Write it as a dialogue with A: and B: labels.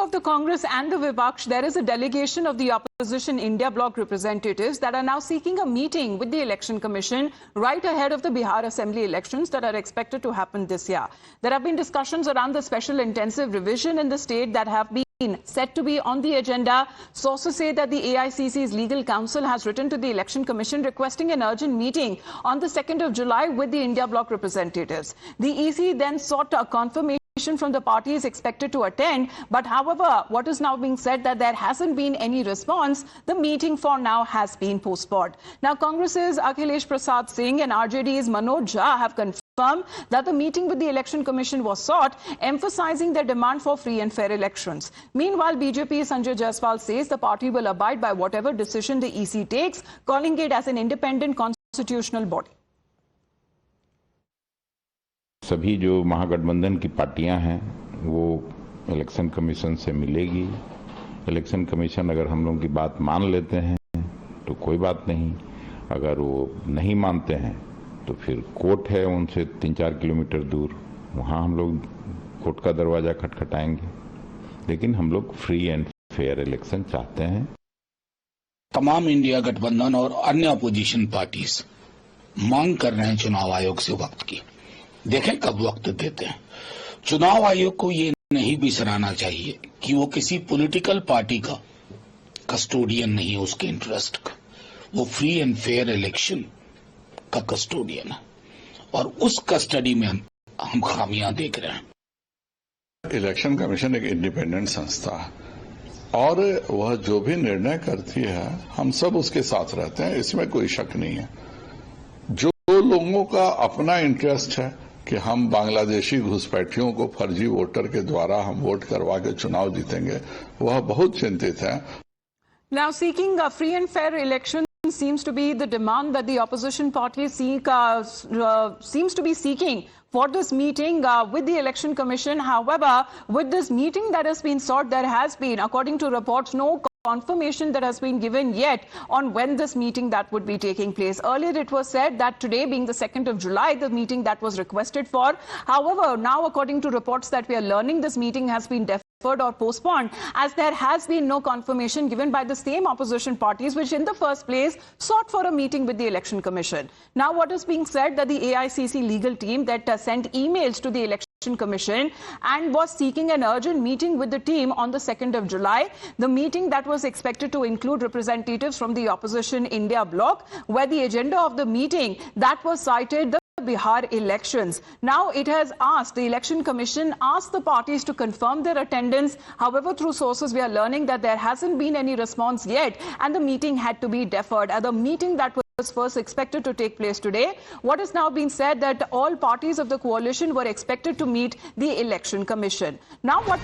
A: of the Congress and the Vipaksh, there is a delegation of the opposition India bloc representatives that are now seeking a meeting with the Election Commission right ahead of the Bihar Assembly elections that are expected to happen this year. There have been discussions around the special intensive revision in the state that have been set to be on the agenda. Sources say that the AICC's legal counsel has written to the Election Commission requesting an urgent meeting on the 2nd of July with the India bloc representatives. The EC then sought a confirmation from the party is expected to attend, but however, what is now being said that there hasn't been any response. The meeting for now has been postponed. Now, Congress's Akhilesh Prasad Singh and RJD's Manoj Jha have confirmed that the meeting with the Election Commission was sought, emphasizing their demand for free and fair elections. Meanwhile, BJP Sanjay Jaiswal says the party will abide by whatever decision the EC takes, calling it as an independent constitutional body.
B: सभी जो महागठबंधन की पार्टियां हैं वो election commission से मिलेगी। Election commission अगर हम लोगों की बात मान लेते हैं तो कोई बात नहीं, अगर वो नहीं मानते हैं तो फिर कोर्ट है उनसे 3-4 किलोमीटर दूर, वहां हम लोग कोर्ट का दरवाजा खटखटाएंगे। लेकिन हम लोग फ्री एंड फेयर इलेक्शन चाहते हैं।
C: तमाम इंडिया गठबंधन और अन्य अपोजिशन पार्टीज मांग कर रहे हैं चुनाव आयोग से वक्त की। देखें कब वक्त देते हैं। चुनाव आयोग को ये नहीं बिसराना चाहिए कि वो किसी पॉलिटिकल पार्टी का कस्टोडियन नहीं है, उसके इंटरेस्ट का। वो फ्री एंड फेयर इलेक्शन का कस्टोडियन है और उस कस्टडी में हम खामियां देख रहे हैं।
D: इलेक्शन कमीशन एक इंडिपेंडेंट संस्था है और वह जो भी निर्णय करती है हम सब उसके साथ रहते हैं, इसमें कोई शक नहीं है। जो लोगों का अपना इंटरेस्ट है कि हम बांग्लादेशी घुसपैठियों को फर्जी वोटर के द्वारा हम वोट करवा के चुनाव जीतेंगे, वह बहुत चिंतित है।
A: Now, seeking a free and fair election seems to be the demand that the opposition party seems to be seeking for this meeting with the Election Commission. However, with this meeting that has been sought, there has been, according to reports, no confirmation that has been given yet on when this meeting that would be taking place. Earlier it was said that today being the 2nd of July, the meeting that was requested for. However, now according to reports that we are learning, this meeting has been deferred or postponed as there has been no confirmation given by the same opposition parties which in the first place sought for a meeting with the Election Commission. Now what is being said that the AICC legal team that sent emails to the Election Commission and was seeking an urgent meeting with the team on the 2nd of July. The meeting that was expected to include representatives from the opposition India bloc, where the agenda of the meeting that was cited the Bihar elections. Now it has asked, the Election Commission asked the parties to confirm their attendance. However, through sources we are learning that there hasn't been any response yet and the meeting had to be deferred. At the meeting that was first expected to take place today, what is now being said that all parties of the coalition were expected to meet the Election Commission. Now what